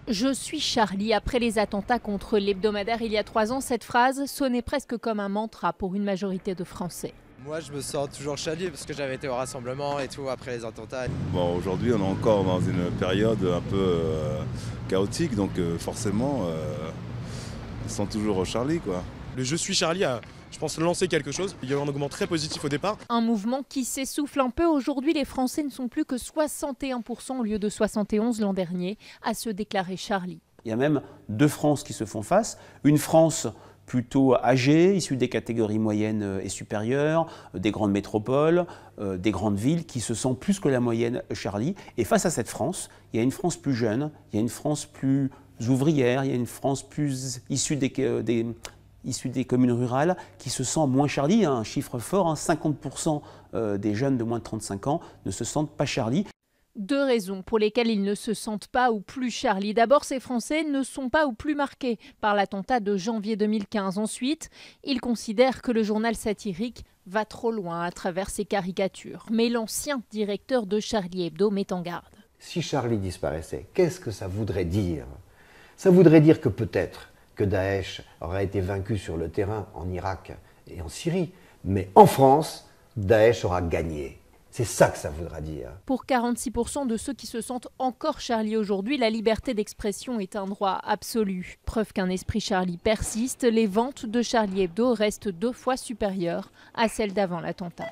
Je suis Charlie. Après les attentats contre l'hebdomadaire il y a 3 ans, cette phrase sonnait presque comme un mantra pour une majorité de Français. Moi, je me sens toujours Charlie parce que j'avais été au rassemblement et tout après les attentats. Bon, aujourd'hui, on est encore dans une période un peu chaotique, donc forcément, ils sont toujours Charlie, quoi. Le Je suis Charlie a, je pense, lancé quelque chose. Il y a eu un engouement très positif au départ. Un mouvement qui s'essouffle un peu. Aujourd'hui, les Français ne sont plus que 61% au lieu de 71 l'an dernier à se déclarer Charlie. Il y a même deux Frances qui se font face. Une France plutôt âgée, issue des catégories moyennes et supérieures, des grandes métropoles, des grandes villes, qui se sent plus que la moyenne Charlie. Et face à cette France, il y a une France plus jeune, il y a une France plus ouvrière, il y a une France plus issue des communes rurales qui se sent moins Charlie. Un chiffre fort, 50% des jeunes de moins de 35 ans ne se sentent pas Charlie. Deux raisons pour lesquelles ils ne se sentent pas ou plus Charlie. D'abord, ces Français ne sont pas ou plus marqués par l'attentat de janvier 2015. Ensuite, ils considèrent que le journal satirique va trop loin à travers ses caricatures. Mais l'ancien directeur de Charlie Hebdo met en garde. Si Charlie disparaissait, qu'est-ce que ça voudrait dire? Ça voudrait dire que peut-être que Daesh aurait été vaincu sur le terrain en Irak et en Syrie, mais en France, Daesh aura gagné. C'est ça que ça voudra dire. Pour 46% de ceux qui se sentent encore Charlie aujourd'hui, la liberté d'expression est un droit absolu. Preuve qu'un esprit Charlie persiste, les ventes de Charlie Hebdo restent 2 fois supérieures à celles d'avant l'attentat.